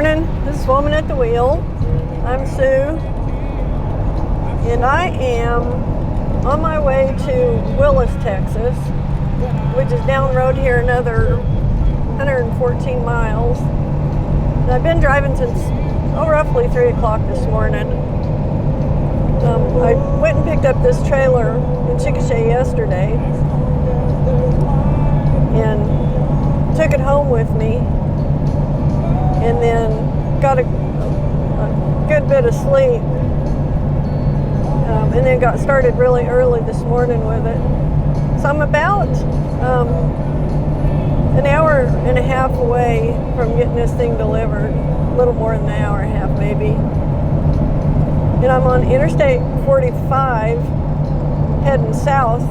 morning. This is Woman at the Wheel. I'm Sue, and I am on my way to Willis, Texas, which is down the road here another 114 miles. And I've been driving since roughly 3 o'clock this morning. I went and picked up this trailer in Chickasha yesterday and took it home with me, and then got a good bit of sleep, and then got started really early this morning with it. So I'm about an hour and a half away from getting this thing delivered, a little more than an hour and a half maybe. And I'm on Interstate 45 heading south.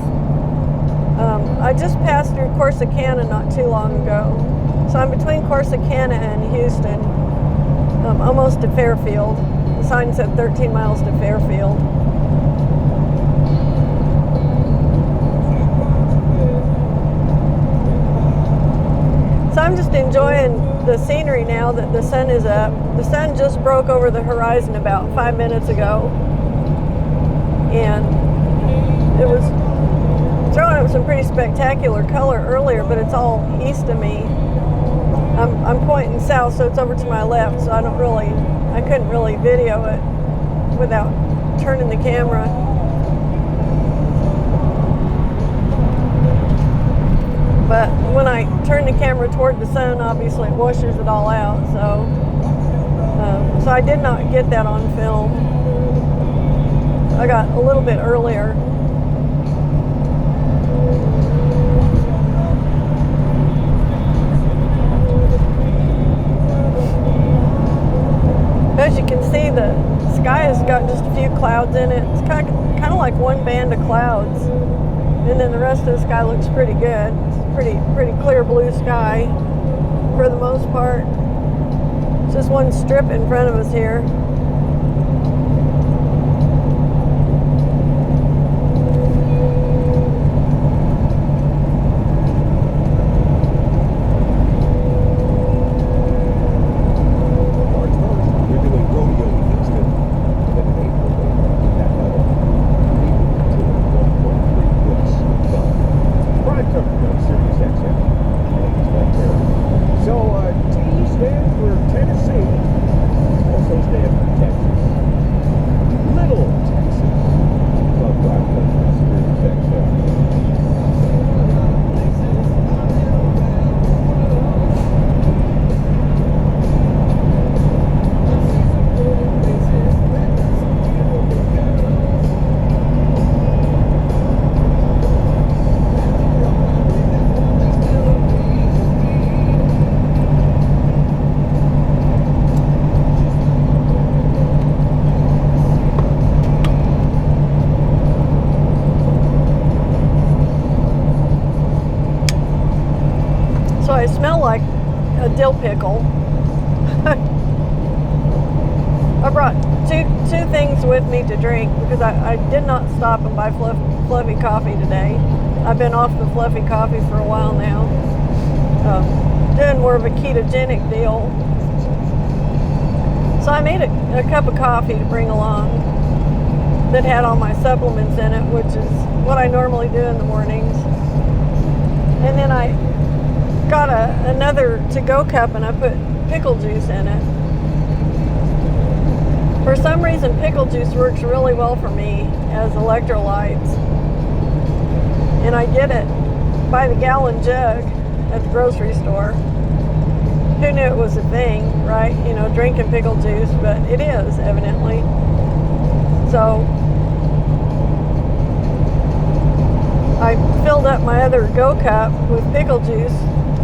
I just passed through Corsicana not too long ago. So I'm between Corsicana and Houston, almost to Fairfield. The sign said 13 miles to Fairfield. So I'm just enjoying the scenery now that the sun is up. The sun just broke over the horizon about 5 minutes ago, and it was throwing up some pretty spectacular color earlier, but it's all east of me. I'm pointing south, so it's over to my left, so I couldn't really video it without turning the camera. But when I turn the camera toward the sun, obviously it washes it all out, so I did not get that on film. I got a little bit earlier. As you can see, the sky has got just a few clouds in it. It's kind of like one band of clouds, and then the rest of the sky looks pretty good. It's pretty clear blue sky for the most part. It's just one strip in front of us here. I smell like a dill pickle. I brought two things with me to drink because I did not stop and buy fluffy coffee today. I've been off the fluffy coffee for a while now. Doing more of a ketogenic deal. So I made a cup of coffee to bring along that had all my supplements in it, which is what I normally do in the mornings. And then I got another to-go cup, and I put pickle juice in it. For some reason, pickle juice works really well for me as electrolytes, and I get it by the gallon jug at the grocery store. Who knew it was a thing, right? You know, drinking pickle juice, but it is, evidently. So I filled up my other go cup with pickle juice,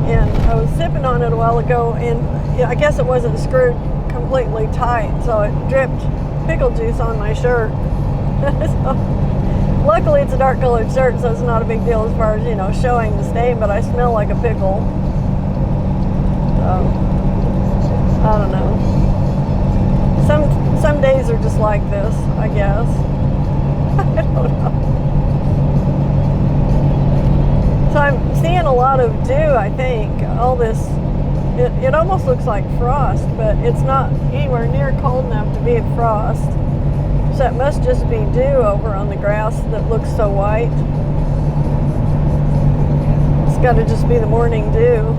and I was sipping on it a while ago, and I guess it wasn't screwed completely tight, so it dripped pickle juice on my shirt. So, luckily it's a dark colored shirt, so it's not a big deal as far as, you know, showing the stain, but I smell like a pickle. So, I don't know. Some days are just like this, I guess. I don't know. So I'm seeing a lot of dew, I think. All this It almost looks like frost, but it's not anywhere near cold enough to be a frost. So it must just be dew over on the grass that looks so white. It's got to just be the morning dew,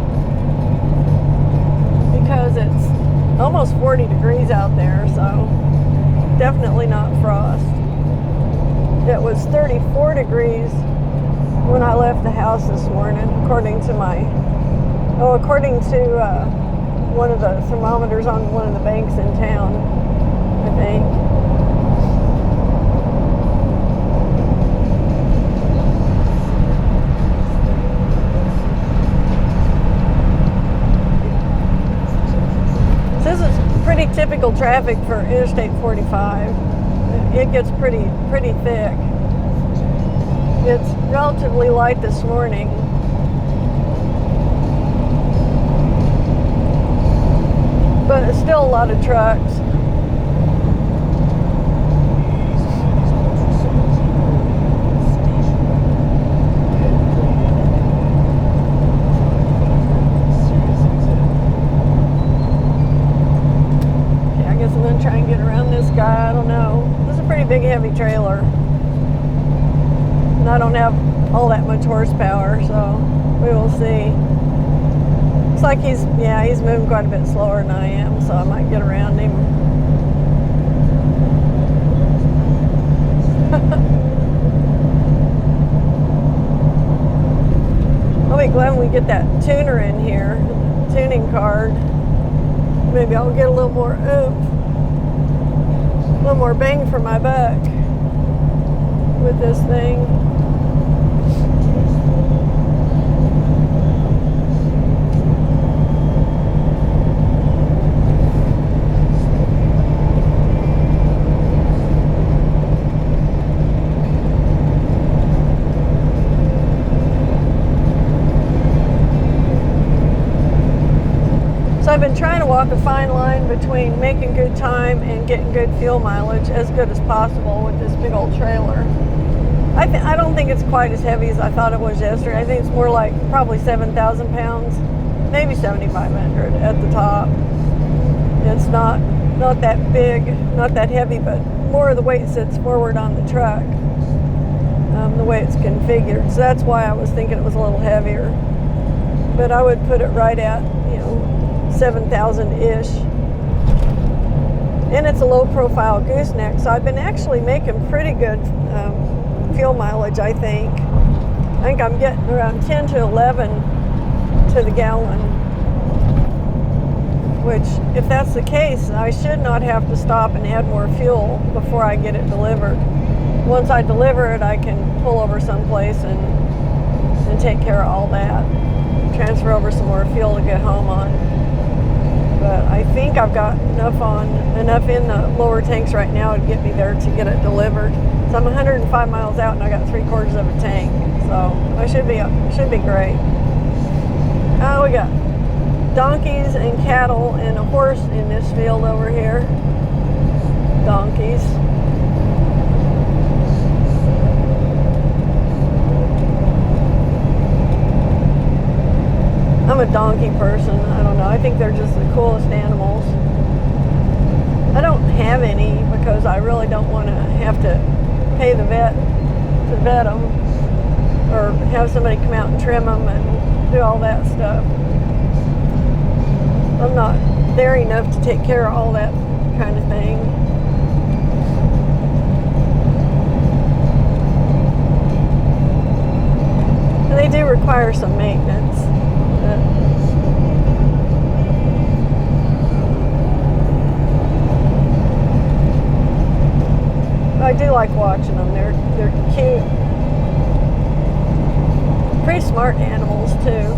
because it's almost 40 degrees out there, so definitely not frost. It was 34 degrees when I left the house this morning, according to one of the thermometers on one of the banks in town, I think. This is pretty typical traffic for Interstate 45. It gets pretty thick. It's relatively light this morning. But it's still a lot of trucks. Okay, I guess I'm gonna try and get around this guy. I don't know. This is a pretty big, heavy trailer. And I don't have all that much horsepower, so we will see. Looks like he's moving quite a bit slower than I am, so I might get around him. I'll be glad when we get that tuner in here, tuning card. Maybe I'll get a little more oomph, a little more bang for my buck with this thing. So I've been trying to walk a fine line between making good time and getting good fuel mileage as good as possible with this big old trailer. I don't think it's quite as heavy as I thought it was yesterday. I think it's more like probably 7,000 pounds, maybe 7,500 at the top. It's not that big, not that heavy, but more of the weight sits forward on the truck, the way it's configured. So that's why I was thinking it was a little heavier. But I would put it right at, 7,000-ish. And it's a low-profile gooseneck, so I've been actually making pretty good fuel mileage, I think. I think I'm getting around 10 to 11 to the gallon, which, if that's the case, I should not have to stop and add more fuel before I get it delivered. Once I deliver it, I can pull over someplace and take care of all that. Transfer over some more fuel to get home on. But I think I've got enough in the lower tanks right now to get me there to get it delivered. So I'm 105 miles out and I got 3/4 of a tank. So I should be great. We got donkeys and cattle and a horse in this field over here. Donkeys. I'm a donkey person. I don't know. I think they're just the coolest animals. I don't have any because I really don't want to have to pay the vet to vet them or have somebody come out and trim them and do all that stuff. I'm not there enough to take care of all that kind of thing. And they do require some maintenance. I do like watching them. They're cute. Pretty smart animals too.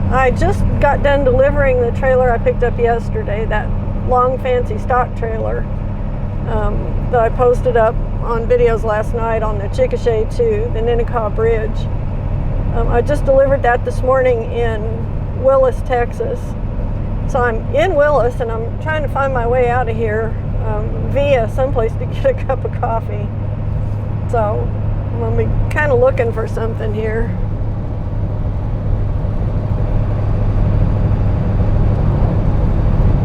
I just got done delivering the trailer I picked up yesterday, that long fancy stock trailer that I posted up on videos last night on the Chickasha to the Ninnekah Bridge. I just delivered that this morning in Willis, Texas. So I'm in Willis and I'm trying to find my way out of here via someplace to get a cup of coffee. So I'm going to be kind of looking for something here.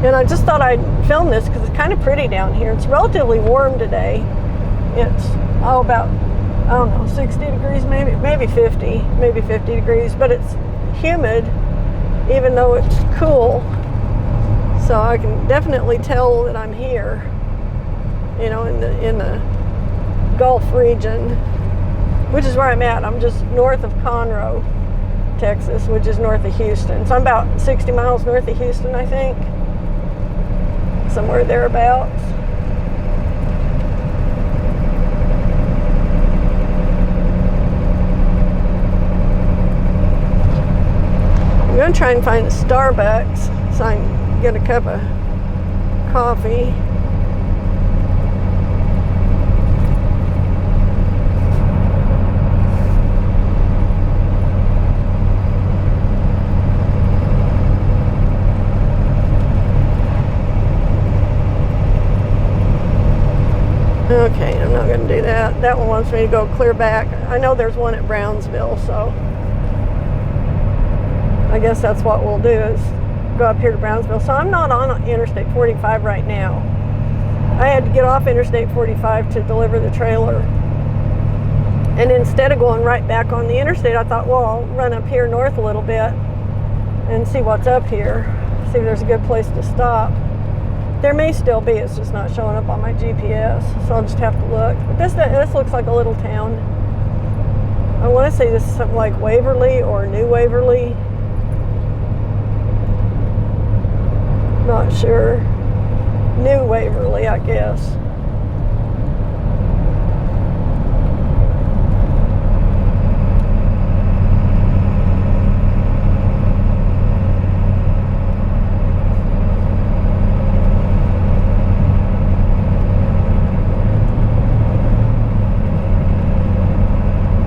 And I just thought I'd film this because it's kind of pretty down here. It's relatively warm today. It's about, I don't know, 60 degrees, maybe 50 degrees, but it's humid even though it's cool. So I can definitely tell that I'm here, you know, in the Gulf region, which is where I'm at. I'm just north of Conroe, Texas, which is north of Houston. So I'm about 60 miles north of Houston, I think. Somewhere thereabouts. I'm going to try and find a Starbucks so I can get a cup of coffee. Okay, I'm not going to do that. That one wants me to go clear back. I know there's one at Brownsville, so I guess that's what we'll do is go up here to Brownsville. So I'm not on Interstate 45 right now. I had to get off Interstate 45 to deliver the trailer. And instead of going right back on the interstate, I thought, well, I'll run up here north a little bit and see what's up here. See if there's a good place to stop. There may still be, it's just not showing up on my GPS, so I'll just have to look. But this looks like a little town. I want to say this is something like Waverly or New Waverly. Not sure. New Waverly, I guess.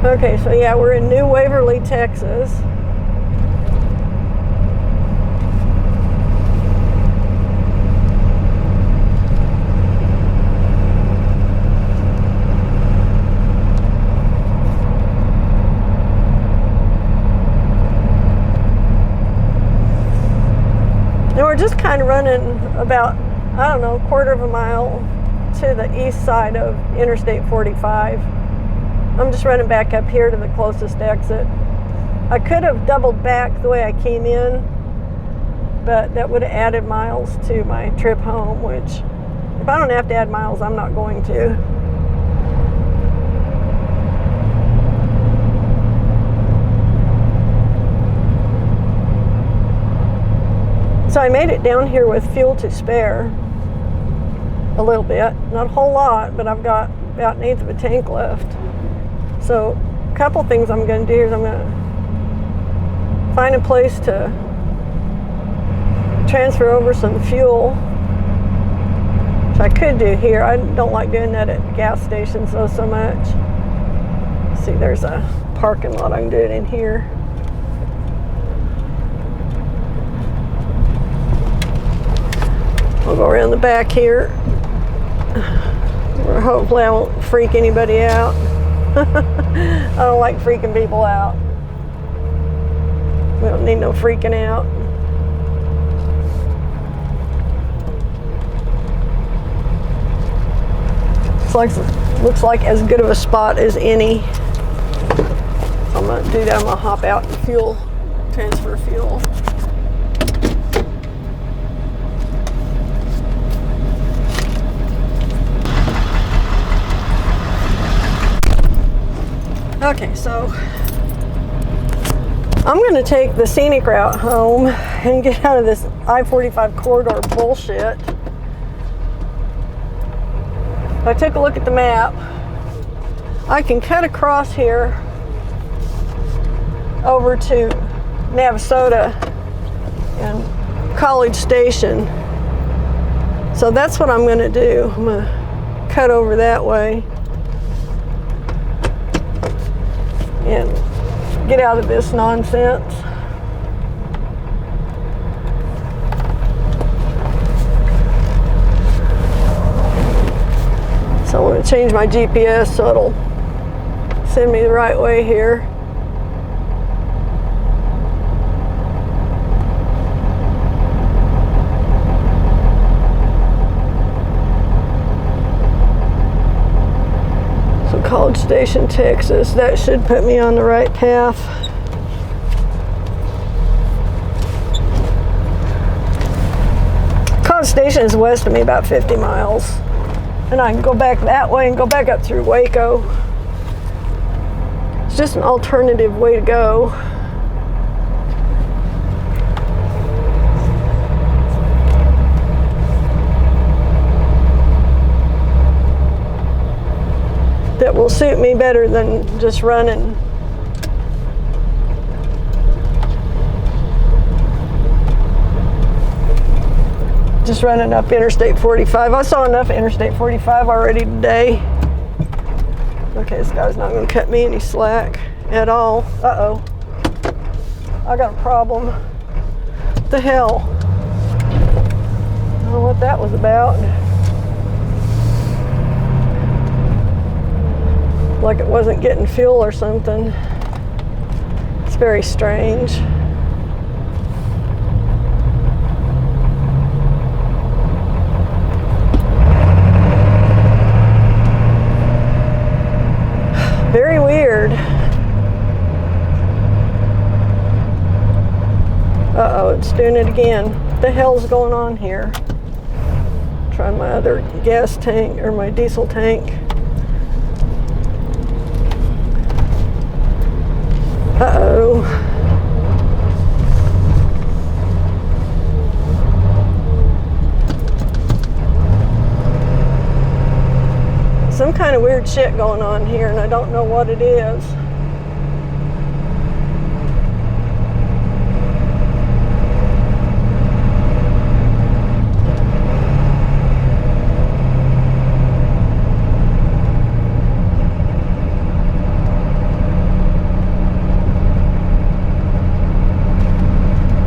Okay, so yeah, we're in New Waverly, Texas. And we're just kind of running about, I don't know, a quarter of a mile to the east side of Interstate 45. I'm just running back up here to the closest exit. I could have doubled back the way I came in, but that would have added miles to my trip home, which if I don't have to add miles, I'm not going to. So I made it down here with fuel to spare. a little bit, not a whole lot, but I've got about 1/8 of a tank left. So a couple things I'm going to do is I'm going to find a place to transfer over some fuel, which I could do here. I don't like doing that at gas stations though so much. See, there's a parking lot. I can do it in here. I'll go around the back here. Where hopefully I won't freak anybody out. I don't like freaking people out. We don't need no freaking out. Looks like as good of a spot as any. So I'm gonna do that. I'm gonna hop out and transfer fuel. Okay, so I'm going to take the scenic route home and get out of this I-45 corridor bullshit. I took a look at the map. I can cut across here over to Navasota and College Station. So that's what I'm going to do. I'm going to cut over that way and get out of this nonsense. So I'm going to change my GPS so it'll send me the right way here. College Station, Texas. That should put me on the right path. College Station is west of me about 50 miles. And I can go back that way and go back up through Waco. It's just an alternative way to go. That will suit me better than just running. Just running up Interstate 45. I saw enough Interstate 45 already today. Okay, this guy's not going to cut me any slack at all. Uh-oh. I got a problem. What the hell? I don't know what that was about. Like it wasn't getting fuel or something. It's very strange. Very weird. Uh-oh, it's doing it again. What the hell's going on here? Trying my other gas tank or my diesel tank. Uh-oh. Some kind of weird shit going on here, and I don't know what it is.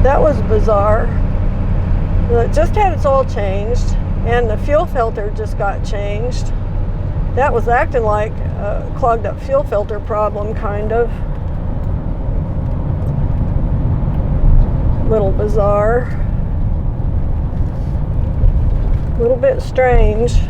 That was bizarre. It just had its oil changed, and the fuel filter just got changed. That was acting like a clogged up fuel filter problem, kind of. Little bizarre. A little bit strange.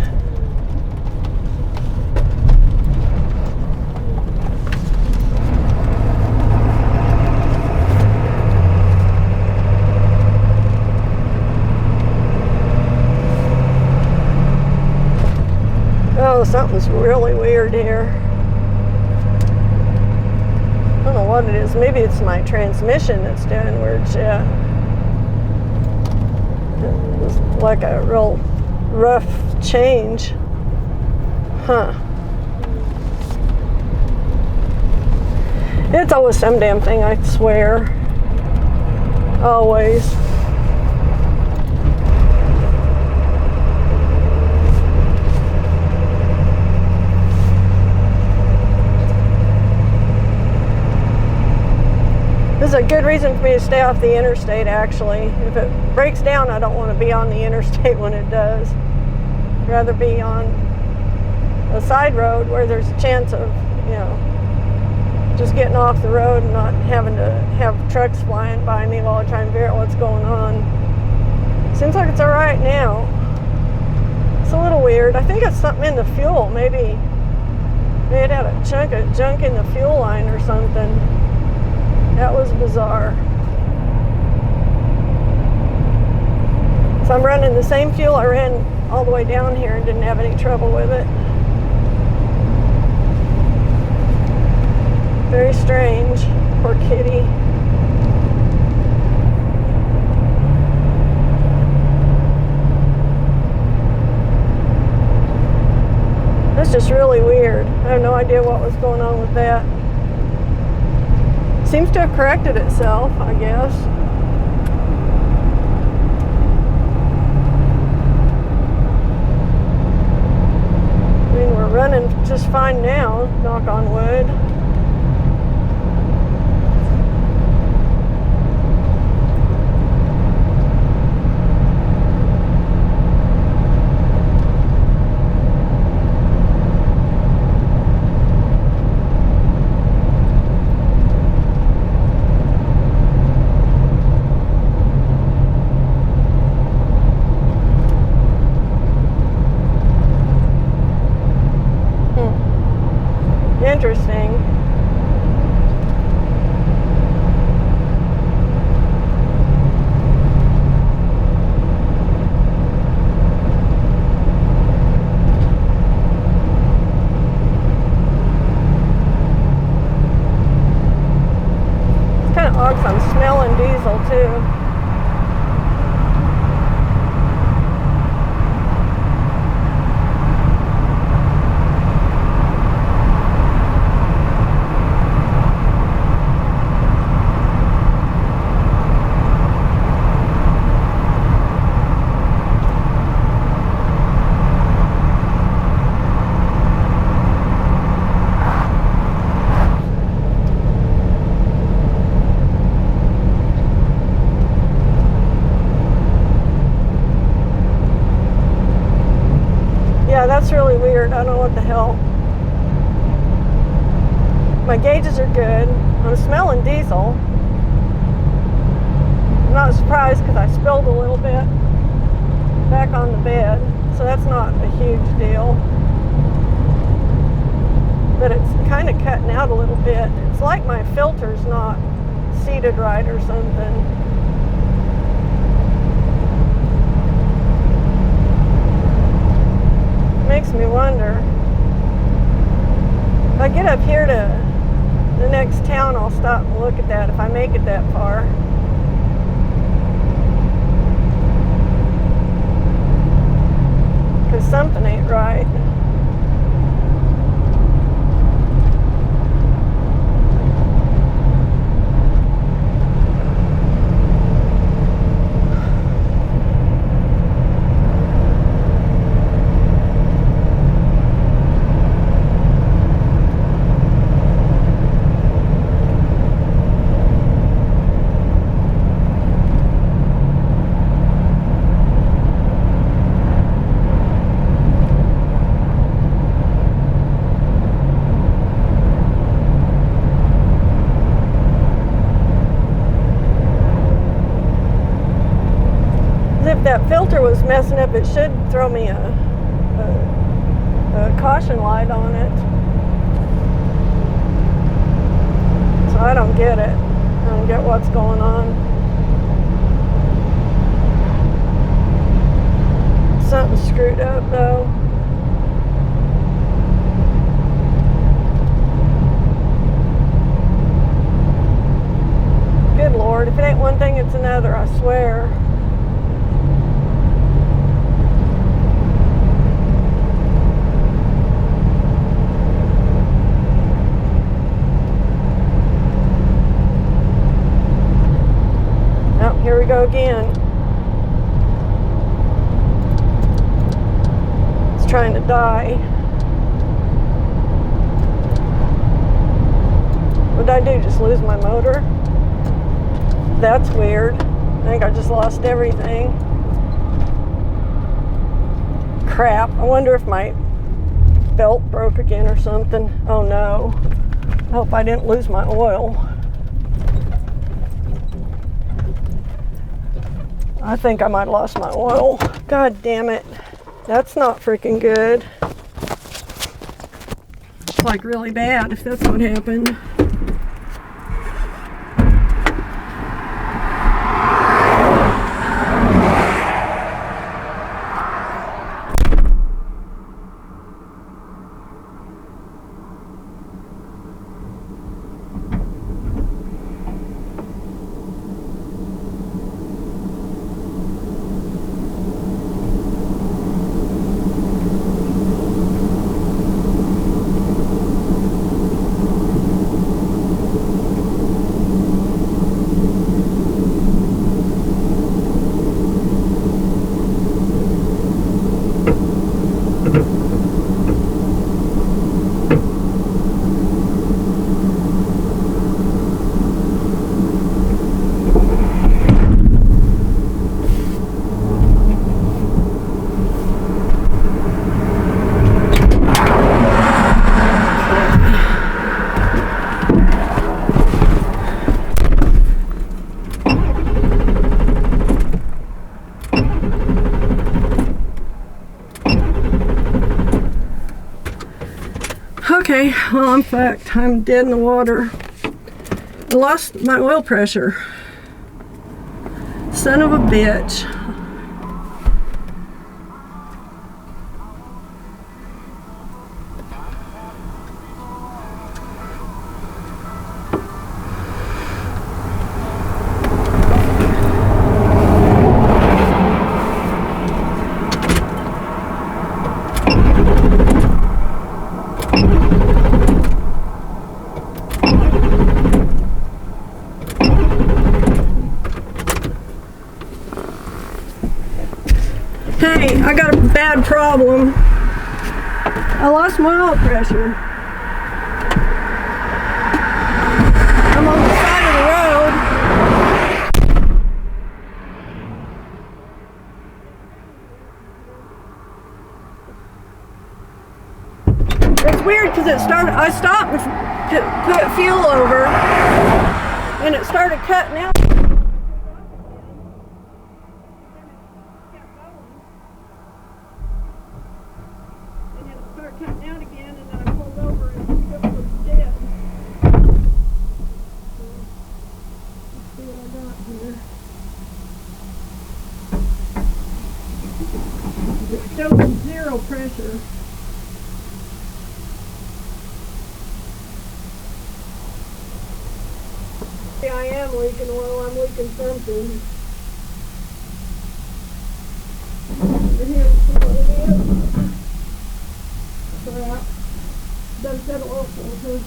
Oh, something's really weird here. I don't know what it is. Maybe it's my transmission that's doing weird shit. It was like a real rough change. Huh. It's always some damn thing, I swear. Always. This is a good reason for me to stay off the interstate, actually. If it breaks down, I don't want to be on the interstate when it does. I'd rather be on a side road where there's a chance of, you know, just getting off the road and not having to have trucks flying by me while I try and figure out what's going on. Seems like it's all right now. It's a little weird. I think it's something in the fuel. Maybe it had a chunk of junk in the fuel line or something. That was bizarre. So I'm running the same fuel I ran all the way down here and didn't have any trouble with it. Very strange. Poor kitty. That's just really weird. I have no idea what was going on with that. Seems to have corrected itself, I guess. I mean, we're running just fine now, knock on wood. Interesting. It's kind of odd 'cause I'm smelling diesel too. Yeah, that's really weird. I don't know what the hell. My gauges are good. I'm smelling diesel. I'm not surprised because I spilled a little bit back on the bed, so that's not a huge deal. But it's kind of cutting out a little bit. It's like my filter's not seated right or something. Makes me wonder. If I get up here to the next town, I'll stop and look at that if I make it that far. Because something ain't right. If that filter was messing up, it should throw me a caution light on it. So I don't get it. I don't get what's going on. Something's screwed up though. Good Lord, if it ain't one thing, it's another, I swear. Here we go again. It's trying to die. What did I do? Just lose my motor? That's weird. I think I just lost everything. Crap. I wonder if my belt broke again or something. Oh no. I hope I didn't lose my oil. I think I might have lost my oil. God damn it. That's not freaking good. It's like really bad if that's what happened. Okay, well, I'm fucked. I'm dead in the water. I lost my oil pressure. Son of a bitch. Hey, I got a bad problem. I lost my oil pressure. I'm on the side of the road. It's weird because I stopped to put fuel over and it started cutting out. Cutting out again, and then I pulled over and it was dead. Let's see what I got here. It's showing 0 pressure. See, I am leaking oil. I'm leaking something. Over here, let's see what it is. Crap. Doesn't set oil filter.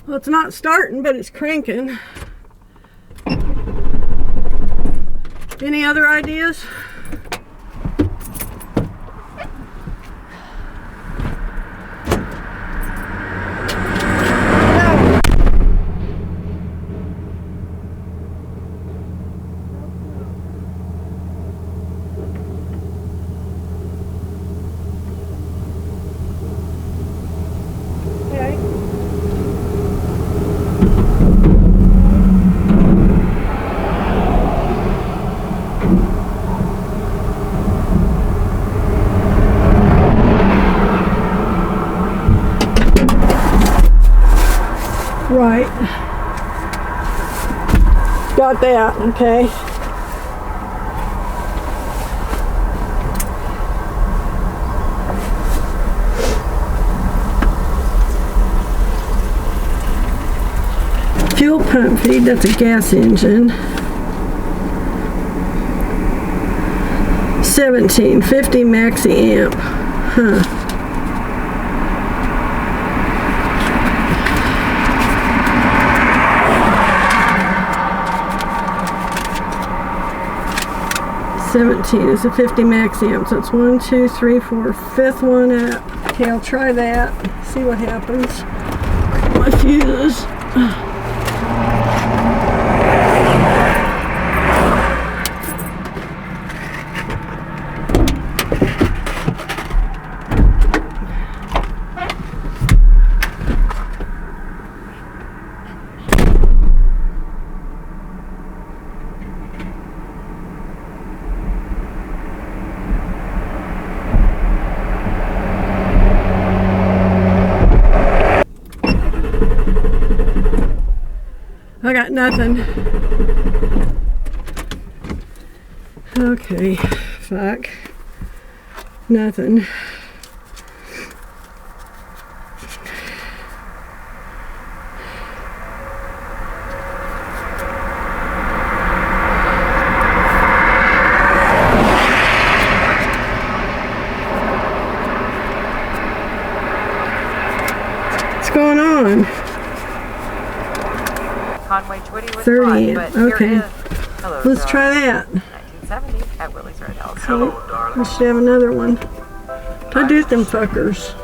Well, it's not starting, but it's cranking. Any other ideas? No. got that, okay. Fuel pump feed, that's a gas engine. 1750 maxi amp. Huh. Is a 50 maxi amp, so it's 1, 2, 3, 4, fifth one up. Okay, I'll try that. See what happens. My fuses. I got nothing. Okay, fuck. Nothing. What's going on? 30, okay. Hello, let's try that. 1970 at Willie's Roadhouse. Hello, darling. We should have another one. I do them fuckers.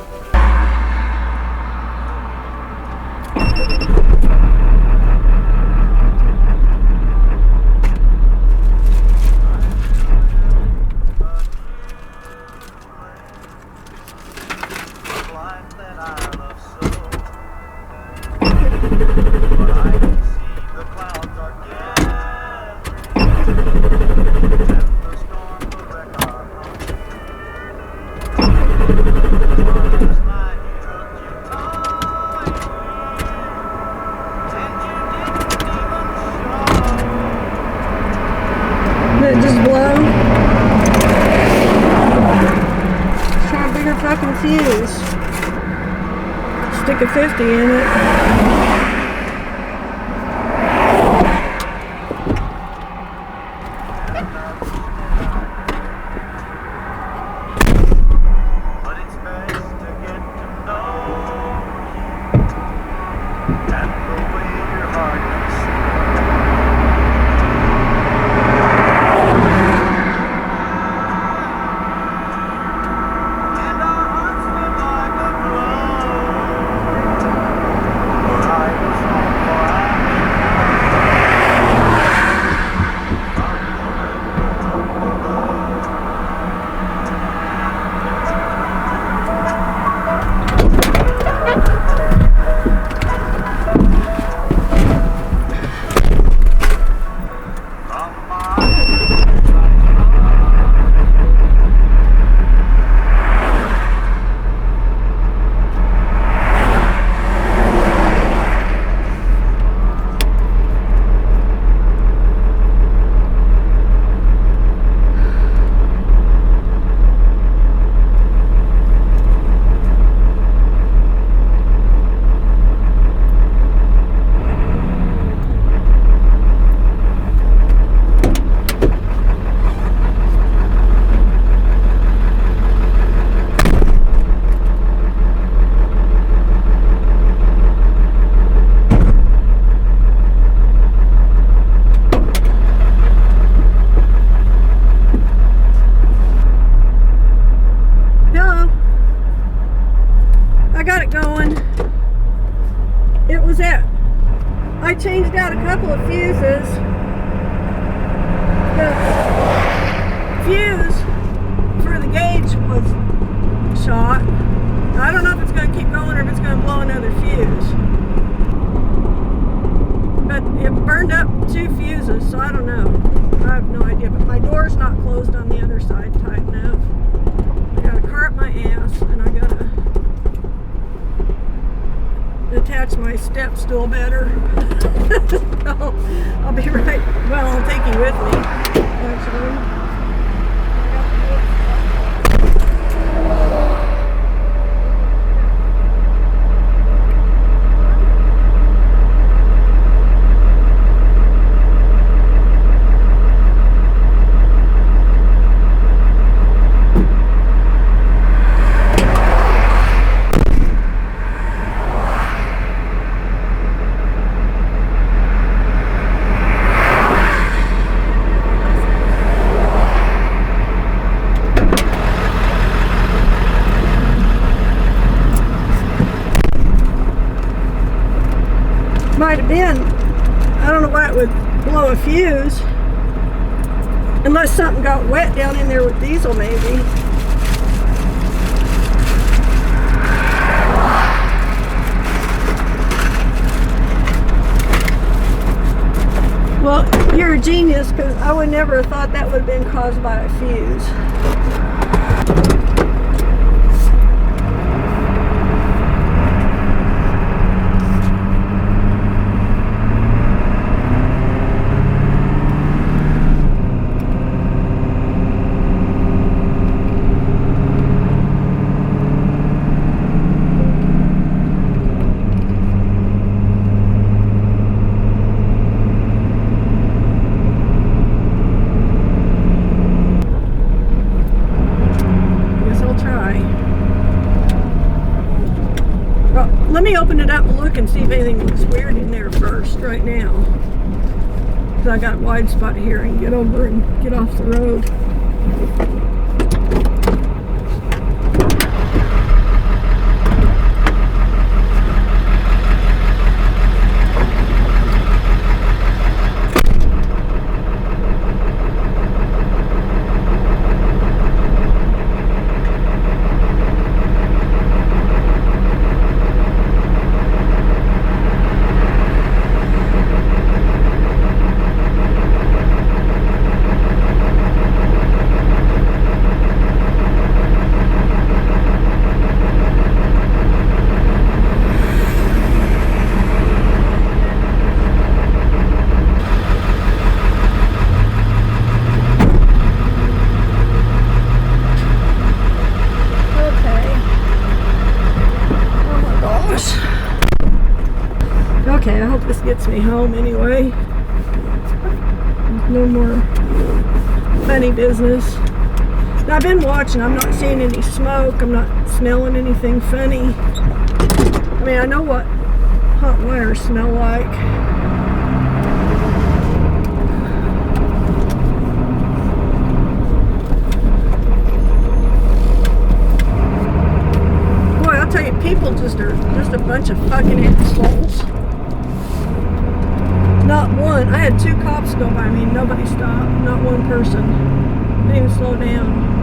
Did it just blow? Let's try a bigger fucking fuse. Stick a 50 in it. I changed out a couple of fuses. The fuse for the gauge was shot. I don't know if it's going to keep going or if it's going to blow another fuse. But it burned up 2 fuses, so I don't know. I have no idea. But my door's not closed on the other side tight enough. I got a car up my ass, and I got to attach my step stool better. I'll be right. Well, I'll take you with me. Actually. Might have been. I don't know why it would blow a fuse. Unless something got wet down in there with diesel, maybe. Well, you're a genius, because I would never have thought that would have been caused by a fuse. Let me open it up and look and see if anything looks weird in there first, right now. Because I got a wide spot here and get over and get off the road. Okay, I hope this gets me home anyway. No more funny business. Now, I've been watching. I'm not seeing any smoke. I'm not smelling anything funny. I mean, I know what hot wires smell like. Boy, I'll tell you, people just are just a bunch of fucking assholes. Not one. I had 2 cops go by me and nobody stopped. Not one person. Didn't even slow down.